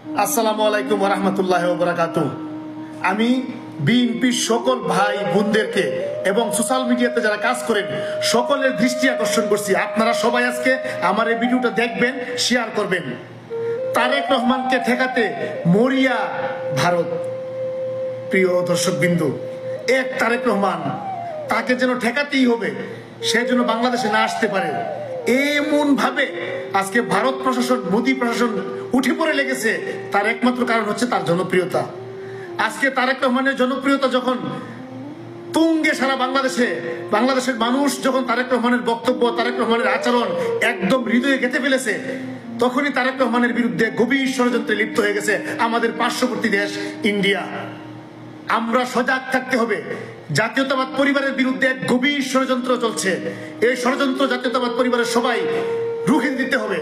আসসালামু আলাইকুম ওয়া রাহমাতুল্লাহি ওয়া বারাকাতুহু। আমি বিএনপির সকল ভাই বোনদেরকে এবং সোশ্যাল মিডিয়াতে যারা কাজ করেন সকলের দৃষ্টি আকর্ষণ করছি, আপনারা সবাই আজকে আমার এই ভিডিওটা দেখবেন, শেয়ার করবেন। তারেক রহমানকে ঠেকাতে মরিয়া ভারত। প্রিয় দর্শকবিন্দু, এক তারেক রহমান, তাকে যেন ঠেকাতেই হবে, সে যেন বাংলাদেশে না আসতে পারে, এমন ভাবে আজকে ভারত প্রশাসন, মোদী প্রশাসন উঠে পড়ে লেগেছে। তার একমাত্র কারণ হচ্ছে তার জনপ্রিয়তা। আজকে তারেক রহমানের জনপ্রিয়তা যখন তুঙ্গে সারা বাংলাদেশের মানুষ যখন তারেক রহমানের বক্তব্য, তারেক রহমানের আচরণ একদম হৃদয়ে গেঁথে ফেলেছে, তখনই তারেক রহমানের বিরুদ্ধে গভীর ষড়যন্ত্রে লিপ্ত হয়ে গেছে আমাদের পার্শ্ববর্তী দেশ ইন্ডিয়া। আমরা সজাগ থাকতে হবে। জাতীয়তাবাদ পরিবারের বিরুদ্ধে এক গভীর ষড়যন্ত্র চলছে। এই ষড়যন্ত্র জাতীয়তাবাদ পরিবারের সবাই রুখে দিতে হবে।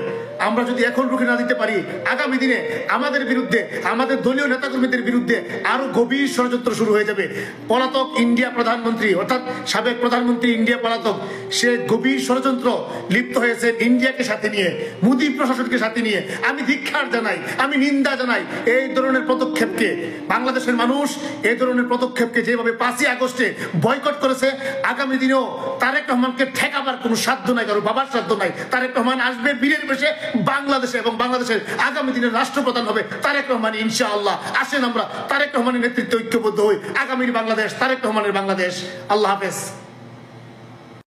আমরা যদি এখন রুখে না দিতে পারি, আগামী দিনে আমাদের বিরুদ্ধে, আমাদের দলীয় নেতাকর্মীদের বিরুদ্ধে আরো গভীর ষড়যন্ত্র শুরু হয়ে যাবে। পলাতক ইন্ডিয়া প্রধানমন্ত্রী, অর্থাৎ সাবেক প্রধানমন্ত্রী ইন্ডিয়া পলাতক, সে গভীর ষড়যন্ত্র লিপ্ত হয়েছে ইন্ডিয়াকে সাথে নিয়ে, মোদী প্রশাসনকে সাথে নিয়ে। আমি ধিক্কার জানাই, আমি নিন্দা জানাই এই ধরনের পদক্ষেপকে। বাংলাদেশের মানুষ এই ধরনের পদক্ষেপকে যেভাবে 5ই আগস্টে বয়কট করেছে, আগামী দিনেও তারেক রহমানকে ঠেকাবার কোনো সাধ্য নাই, কারো বাবার সাধ্য নাই। তারেক রহমান আসবে বীরের বেশে বাংলাদেশে, এবং বাংলাদেশের আগামী দিনের রাষ্ট্রপ্রধান হবে তারেক রহমান, ইনশাআল্লাহ। আসেন আমরা তারেক রহমানের নেতৃত্বে ঐক্যবদ্ধ হই। আগামীর বাংলাদেশ তারেক রহমানের বাংলাদেশ। আল্লাহ হাফেজ।